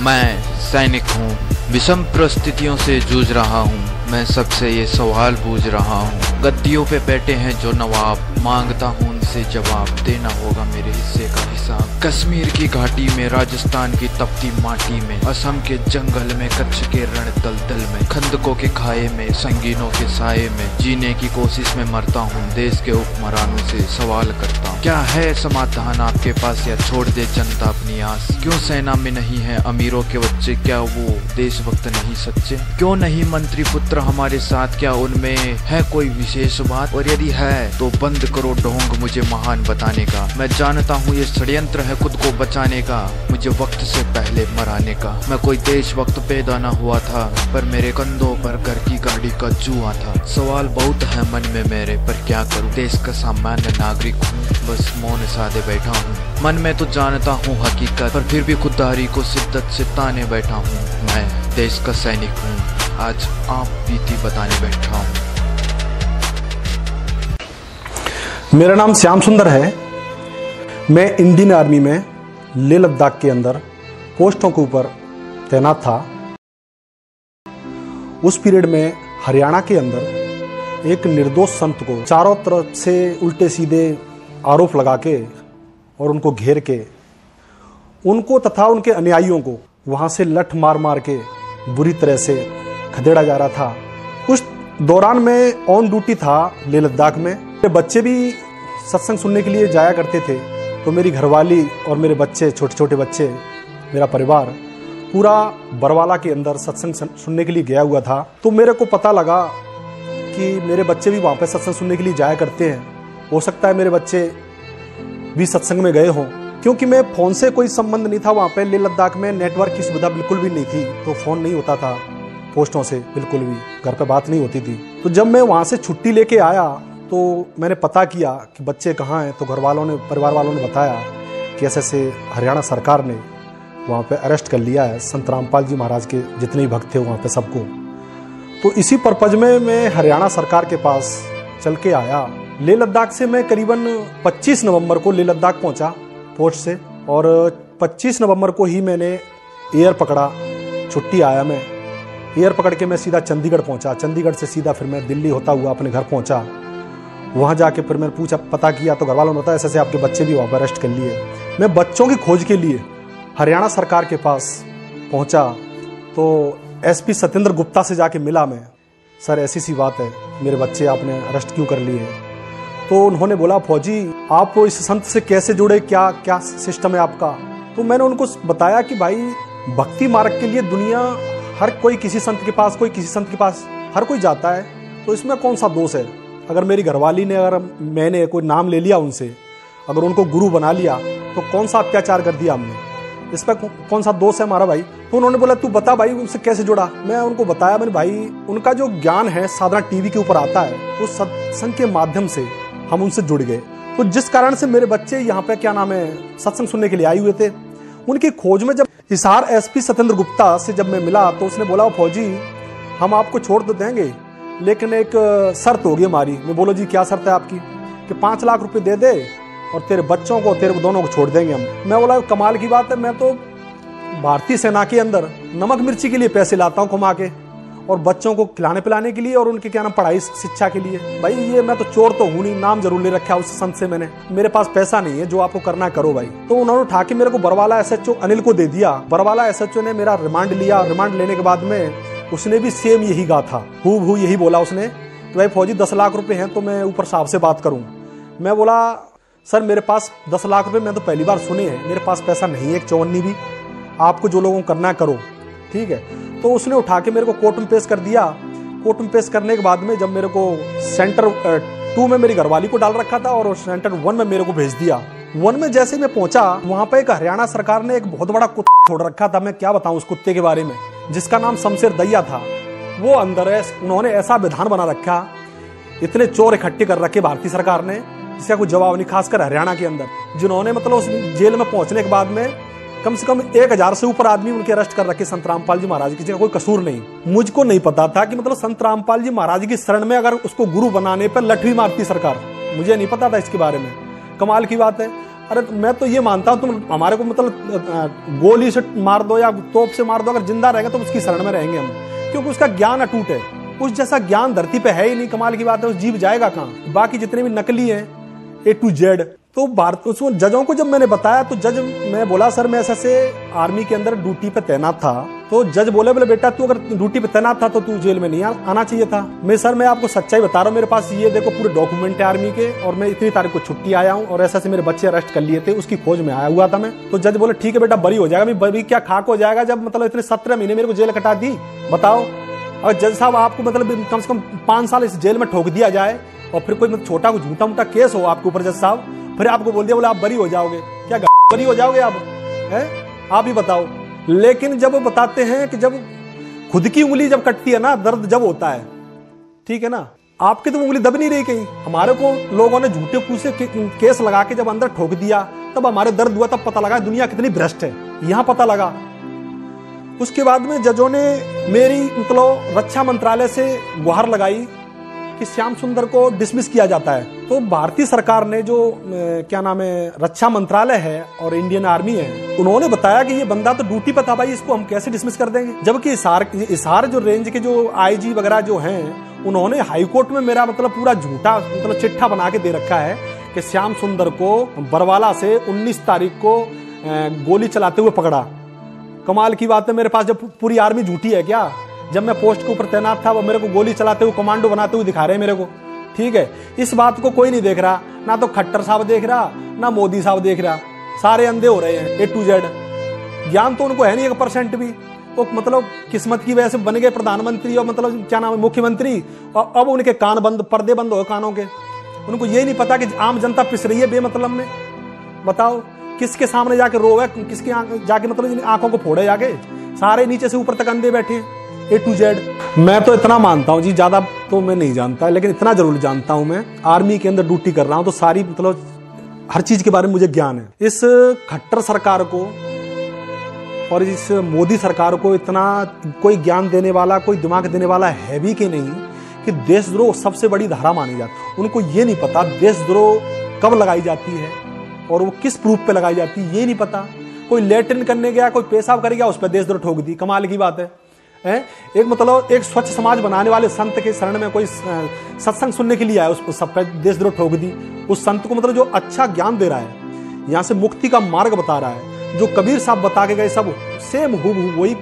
मैं सैनिक हूँ, विषम परिस्थितियों से जूझ रहा हूँ। मैं सबसे ये सवाल पूछ रहा हूँ, गद्दियों पे बैठे हैं जो नवाब, मांगता हूँ उनसे जवाब, देना होगा मेरे हिस्से का हिसाब। कश्मीर की घाटी में, राजस्थान की तपती माटी में, असम के जंगल में, कच्छ के रण दलदल में, खंदकों के खाए में, संगीनों के साये में, जीने की कोशिश में मरता हूँ। देश के हुक्मरानों से सवाल करता हूँ, क्या है समाधान आपके पास या छोड़ दे जनता अपनी आस? क्यों सेना में नहीं है अमीरों के बच्चे, क्या वो देशभक्त नहीं सच्चे? क्यों नहीं मंत्री पुत्र हमारे साथ, क्या उनमें है कोई विशेष बात? और यदि है तो बंद करो ढोंग मुझे महान बताने का। मैं जानता हूँ ये षड्यंत्र है खुद को बचाने का, मुझे वक्त से पहले मराने का। मैं कोई देशभक्त पैदा न हुआ था, पर मेरे कंधों पर घर की गाड़ी का जुआ था। सवाल बहुत है मन में मेरे, पर क्या करूँ, देश का सामान्य नागरिक हूँ, बस मौन साधे बैठा हूँ। मन में तो जानता हूँ हकीकत, पर फिर भी खुददारी को शिद्दत से ताने बैठा हूँ। मैं देश का सैनिक हूँ, आज आप बीती बताने बैठा हूँ। मेरा नाम श्याम सुंदर है। मैं इंडियन आर्मी में लेह लद्दाख के अंदर पोस्टों के ऊपर तैनात था। उस पीरियड में हरियाणा के अंदर एक निर्दोष संत को चारों तरफ से उल्टे सीधे आरोप लगा के और उनको घेर के उनको तथा उनके अनुयायियों को वहां से लठ मार मार के बुरी तरह से खदेड़ा जा रहा था। उस दौरान मैं ऑन ड्यूटी था लेह लद्दाख में। मेरे बच्चे भी सत्संग सुनने के लिए जाया करते थे, तो मेरी घरवाली और मेरे बच्चे, छोटे छोटे बच्चे, मेरा परिवार पूरा बरवाला के अंदर सत्संग सुनने के लिए गया हुआ था। तो मेरे को पता लगा कि मेरे बच्चे भी वहाँ पे सत्संग सुनने के लिए जाया करते हैं। हो सकता है मेरे बच्चे भी सत्संग में गए हों, क्योंकि मैं फ़ोन से कोई संबंध नहीं था। वहाँ पे लेह लद्दाख में नेटवर्क की सुविधा बिल्कुल भी नहीं थी, तो फ़ोन नहीं होता था पोस्टों से, बिल्कुल भी घर पे बात नहीं होती थी। तो जब मैं वहाँ से छुट्टी लेके आया तो मैंने पता किया कि बच्चे कहाँ हैं। तो घर वालों ने, परिवार वालों ने बताया कि ऐसे हरियाणा सरकार ने वहाँ पे अरेस्ट कर लिया है संत रामपाल जी महाराज के जितने भी भक्त थे वहाँ पे सबको। तो इसी पर्पज में मैं हरियाणा सरकार के पास चल के आया। लेह लद्दाख से मैं करीबन 25 नवंबर को लेह लद्दाख पहुँचा पोस्ट से, और 25 नवंबर को ही मैंने एयर पकड़ा। छुट्टी आया मैं, एयर पकड़ के मैं सीधा चंडीगढ़ पहुँचा। चंडीगढ़ से सीधा फिर मैं दिल्ली होता हुआ अपने घर पहुँचा। वहाँ जाके फिर मैंने पूछा, पता किया, तो घर वालों ने बताया ऐसे ऐसे आपके बच्चे भी वहाँ पर अरेस्ट कर लिए। मैं बच्चों की खोज के लिए हरियाणा सरकार के पास पहुँचा, तो एसपी सत्येंद्र गुप्ता से जाके मिला मैं। सर ऐसी सी बात है, मेरे बच्चे आपने अरेस्ट क्यों कर लिए हैं? तो उन्होंने बोला, फौजी आप इस संत से कैसे जुड़े, क्या क्या सिस्टम है आपका? तो मैंने उनको बताया कि भाई भक्ति मार्ग के लिए दुनिया हर कोई किसी संत के पास, कोई किसी संत के पास, हर कोई जाता है, तो इसमें कौन सा दोष है? अगर मेरी घरवाली ने, अगर मैंने कोई नाम ले लिया उनसे, अगर उनको गुरु बना लिया, तो कौन सा अत्याचार कर दिया हमने? इस पर कौन सा दोष है हमारा भाई? तो उन्होंने बोला, तू बता भाई उनसे कैसे जुड़ा। मैं उनको बताया, मैंने भाई उनका जो ज्ञान है साधारण टीवी के ऊपर आता है, उस सत्संग के माध्यम से हम उनसे जुड़ गए। तो जिस कारण से मेरे बच्चे यहाँ पे क्या नाम है सत्संग सुनने के लिए आए हुए थे। उनकी खोज में जब हिसार एसपी सत्येंद्र गुप्ता से जब मैं मिला, तो उसने बोला, फौजी हम आपको छोड़ तो देंगे, लेकिन एक शर्त होगी हमारी। मैं बोलो जी क्या शर्त है आपकी? कि 5 लाख रुपए दे दे और तेरे बच्चों को, तेरे को दोनों को छोड़ देंगे हम। मैं बोला कमाल की बात है, मैं तो भारतीय सेना के अंदर नमक मिर्ची के लिए पैसे लाता हूँ कमा के, और बच्चों को खिलाने पिलाने के लिए और उनके क्या नाम पढ़ाई शिक्षा के लिए। भाई ये मैं तो चोर तो हूँ नहीं, नाम जरूर ले रखा उस संत से मैंने, मेरे पास पैसा नहीं है, जो आपको करना करो भाई। तो उन्होंने उठा के मेरे को बरवाला एसएचओ अनिल को दे दिया। बरवाला एसएचओ ने मेरा रिमांड लिया। रिमांड लेने के बाद में उसने भी सेम यही कहा था, हूबहू यही बोला उसने कि भाई फौजी 10 लाख रुपए हैं तो मैं ऊपर साहब से बात करूं। मैं बोला सर मेरे पास 10 लाख रुपए मैं तो पहली बार सुने हैं, मेरे पास पैसा नहीं है एक चौवन्नी भी, आपको जो लोगों को करना है करो, ठीक है। तो उसने उठा के मेरे को कोर्ट में पेश कर दिया। कोर्ट में पेश करने के बाद में जब मेरे को सेंटर 2 में मेरी घरवाली को डाल रखा था और सेंटर 1 में मेरे को भेज दिया। 1 में जैसे ही मैं पहुंचा, वहां पे एक हरियाणा सरकार ने एक बहुत बड़ा कुत्ता छोड़ रखा था। मैं क्या बताऊं उस कुत्ते के बारे में, जिसका नाम शमशेर दैया था। वो अंदर है, उन्होंने ऐसा विधान बना रखा, इतने चोर इकट्ठे कर रखे भारतीय सरकार ने, जिसका कोई जवाब नहीं, खासकर हरियाणा के अंदर, जिन्होंने मतलब उस जेल में पहुंचने के बाद में कम से कम 1000 से ऊपर आदमी उनके अरेस्ट कर रखे संत रामपाल जी महाराज, किसी का कोई कसूर नहीं। मुझको नहीं पता था कि मतलब संत रामपाल जी महाराज की शरण में अगर उसको गुरु बनाने पर लठ भी मारती सरकार, मुझे नहीं पता था इसके बारे में। कमाल की बात है। अरे मैं तो ये मानता हूं तुम हमारे को मतलब गोली से मार दो या तोप से मार दो, अगर जिंदा रहेंगे तो उसकी शरण में रहेंगे हम, क्योंकि उसका ज्ञान अटूट है। उस जैसा ज्ञान धरती पे है ही नहीं। कमाल की बात है, उस जीव जाएगा कहां। बाकी जितने भी नकली हैं A to Z। तो भारत उसको जजों को जब मैंने बताया तो जज, मैं बोला सर मैं ऐसे आर्मी के अंदर ड्यूटी पे तैनात था, तो जज बोले बेटा तू अगर ड्यूटी पे तैनात था तो तू जेल में नहीं आना चाहिए था। सर मैं आपको सच्चाई बता रहा हूँ, मेरे पास ये देखो पूरे डॉक्यूमेंट है आर्मी के, और मैं इतनी तारीख को छुट्टी आया हूँ और ऐसे मेरे बच्चे अरेस्ट कर लिए थे, उसकी खोज में आया हुआ था मैं। तो जज बोले ठीक है बेटा बरी हो जाएगा। बरी क्या खाक हो जाएगा जब मतलब इतने 17 महीने मेरे को जेल कटा दी, बताओ। और जज साहब आपको मतलब कम से कम 5 साल इस जेल में ठोक दिया जाए और फिर कोई छोटा को झूठा मोटा केस हो आपके ऊपर जज साहब, फिर आपको बोल दिया बोले आप बरी हो जाओगे, क्या बरी हो जाओगे आप, हैं? आप ही बताओ। लेकिन जब वो बताते हैं कि जब खुद की उंगली जब कटती है ना, दर्द जब होता है, ठीक है ना, आपकी तो उंगली दब नहीं रही कहीं। हमारे को लोगों ने झूठे पूछे केस लगा के जब अंदर ठोक दिया, तब हमारे दर्द हुआ, तब पता लगा दुनिया कितनी भ्रष्ट है, यहां पता लगा। उसके बाद में जजों ने मेरी मतलब रक्षा मंत्रालय से गुहार लगाई कि श्याम सुंदर को डिसमिस किया जाता है। तो भारतीय सरकार ने जो क्या नाम है रक्षा मंत्रालय है और इंडियन आर्मी है, उन्होंने बताया कि ये बंदा तो ड्यूटी पर था भाई, इसको हम कैसे डिसमिस कर देंगे। जबकि इसार जो रेंज के जो आईजी वगैरह जो हैं, उन्होंने हाईकोर्ट में मेरा मतलब पूरा झूठा मतलब चिट्ठा बना के दे रखा है कि श्याम सुंदर को बरवाला से 19 तारीख को गोली चलाते हुए पकड़ा। कमाल की बात है, मेरे पास जब पूरी आर्मी झूठी है क्या? जब मैं पोस्ट के ऊपर तैनात था वो मेरे को गोली चलाते हुए कमांडो बनाते हुए दिखा रहे हैं मेरे को, ठीक है। इस बात को कोई नहीं देख रहा, ना तो खट्टर साहब देख रहा, ना मोदी साहब देख रहा, सारे अंधे हो रहे हैं A to Z। ज्ञान तो उनको है नहीं 1% भी। वो मतलब किस्मत की वजह से बन गए प्रधानमंत्री और मतलब क्या नाम है मुख्यमंत्री, और अब उनके कान बंद, पर्दे बंद हो कानों के। उनको ये नहीं पता कि आम जनता पिस रही है बेमतलब में। बताओ किसके सामने जाके रोवे, किसके जाके मतलब आंखों को फोड़े जाके, सारे नीचे से ऊपर तक अंधे बैठे A to Z। मैं तो इतना मानता हूँ जी, ज्यादा तो मैं नहीं जानता, लेकिन इतना जरूर जानता हूँ, मैं आर्मी के अंदर ड्यूटी कर रहा हूँ तो सारी मतलब हर चीज के बारे में मुझे ज्ञान है। इस खट्टर सरकार को और इस मोदी सरकार को इतना कोई ज्ञान देने वाला, कोई दिमाग देने वाला है भी कि नहीं कि देशद्रोह सबसे बड़ी धारा मानी जाती। उनको ये नहीं पता देशद्रोह कब लगाई जाती है और वो किस प्रूफ पे लगाई जाती है, ये नहीं पता। कोई लेटरिन करने गया, कोई पेशाब कर गया, उस पर देशद्रोह ठोक दी। कमाल की बात है। एक मतलब एक स्वच्छ समाज बनाने वाले संत के शरण में कोई सत्संग सुनने के लिए आया, उसको सब पे देशद्रोह ठोक दी। उस संत को मतलब जो अच्छा ज्ञान दे रहा है, यहाँ से मुक्ति का मार्ग बता रहा है, जो कबीर साहब बता के गए सब सेम हूबहू वही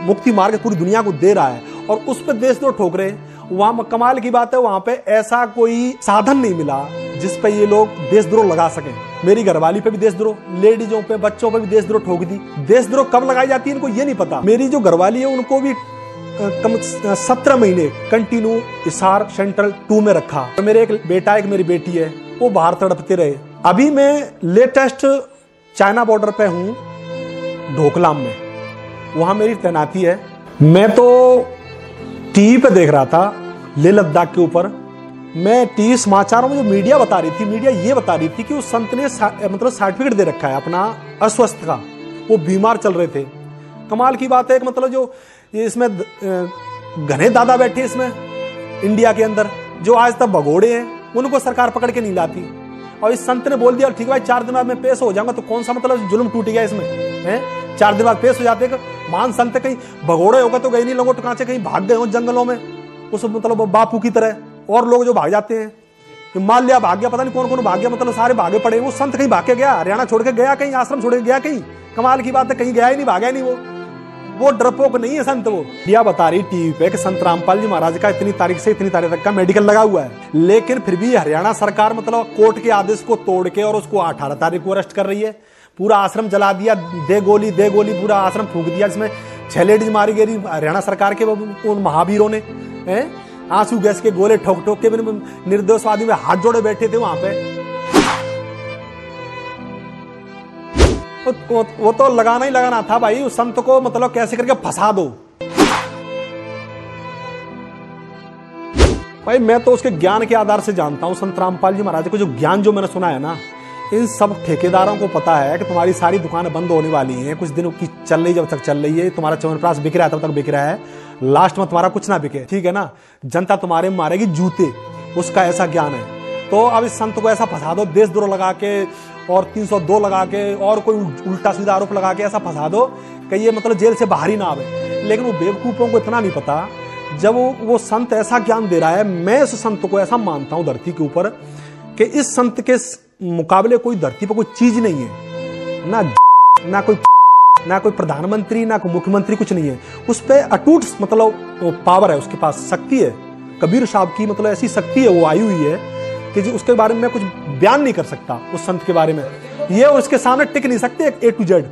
मुक्ति मार्ग पूरी दुनिया को दे रहा है, और उस पर देशद्रोह ठोक रहे हैं। वहां कमाल की बात है, वहां पे ऐसा कोई साधन नहीं मिला जिस पे ये लोग देशद्रोह लगा सकें। मेरी घरवाली पे भी देशद्रोह, लेडीजों पे, बच्चों पे भी देशद्रोह ठोक दी। देशद्रोह कब लगाई जाती है इनको ये नहीं पता। मेरी जो घरवाली है उनको भी कम 17 महीने कंटिन्यू हिसार सेंट्रल 2 में रखा। मेरे एक बेटा, एक मेरी बेटी है, वो बाहर तड़पते रहे। अभी मैं लेटेस्ट चाइना बॉर्डर पे हूँ, ढोकलाम में, वहां मेरी तैनाती है। मैं तो टीवी पे देख रहा था लेह लद्दाख के ऊपर। मैं टीवी समाचारों में जो मीडिया बता रही थी, मीडिया ये बता रही थी कि उस संत ने मतलब सर्टिफिकेट दे रखा है अपना अस्वस्थ का, वो बीमार चल रहे थे। कमाल की बात है, एक मतलब जो इसमें घने दादा बैठे इसमें इंडिया के अंदर, जो आज तक भगोड़े हैं, उनको सरकार पकड़ के नहीं लाती। और इस संत ने बोल दिया ठीक भाई 4 दिन बाद मैं पेश हो जाऊंगा, तो कौन सा मतलब जुल्म टूट गया इसमें है? 4 दिन बाद पेश हो जाते। महान संत कहीं भगोड़े होगा तो गए नहीं, लोगों टकाचे कहीं भाग गए हो जंगलों में उस मतलब बापू की तरह, और लोग जो भाग जाते हैं, माल्या भाग गया, पता नहीं कौन कौन भाग गया, मतलब सारे भागे पड़े। वो संत कहीं भाग के गया, हरियाणा छोड़ के गया, कहीं आश्रम छोड़ के गया कहीं? कमाल की बात है, कहीं गया ही नहीं, भागा ही नहीं। वो डरपोक नहीं है संत। वो दिया बता रही टीवी पे कि संत रामपाल जी महाराज का इतनी तारीख से इतनी तारीख तक का मेडिकल लगा हुआ है, लेकिन फिर भी हरियाणा सरकार मतलब कोर्ट के आदेश को तोड़ के और उसको 18 तारीख को अरेस्ट कर रही है। पूरा आश्रम जला दिया, दे गोली पूरा आश्रम फूंक दिया, जिसमें 6 लेडीज मारी गई हरियाणा सरकार के उन महावीरों ने। आंसू गैस के गोले ठोक ठोक के निर्दोषवादी में हाथ जोड़े बैठे थे वहां पे। वो तो लगाना ही लगाना था भाई, उस संत को मतलब कैसे करके फंसा दो भाई। मैं तो उसके ज्ञान के आधार से जानता हूं संत रामपाल जी महाराज को। जो ज्ञान जो मैंने सुना है ना, इन सब ठेकेदारों को पता है कि तुम्हारी सारी दुकानें बंद होने वाली हैं, कुछ दिनों की चल रही, जब तक चल रही है, तुम्हारा च्यवनप्राश बिक रहा है तब तक बिक रहा है, लास्ट में तुम्हारा कुछ ना बिके, ठीक है ना। जनता तुम्हारे मारेगी जूते, उसका ऐसा ज्ञान है। तो अब इस संत को ऐसा फंसा दो, देशद्रोह लगा के और 302 लगा के और कोई उल्टा सीधा आरोप लगा के ऐसा फंसा दो कि ये मतलब जेल से बाहर ही ना आवे। लेकिन वो बेवकूफों को इतना नहीं पता, जब वो संत ऐसा ज्ञान दे रहा है, मैं इस संत को ऐसा मानता हूं धरती के ऊपर कि इस संत के मुकाबले कोई धरती पर कोई चीज नहीं है, ना कोई प्रधानमंत्री, ना कोई मुख्यमंत्री, कुछ नहीं है। उस पर अटूट मतलब पावर है, उसके पास शक्ति है। कबीर साहब की मतलब ऐसी शक्ति है, वो आई हुई है कि जो उसके बारे में कुछ बयान नहीं कर सकता। उस संत के बारे में ये उसके सामने टिक नहीं सकते A to Z।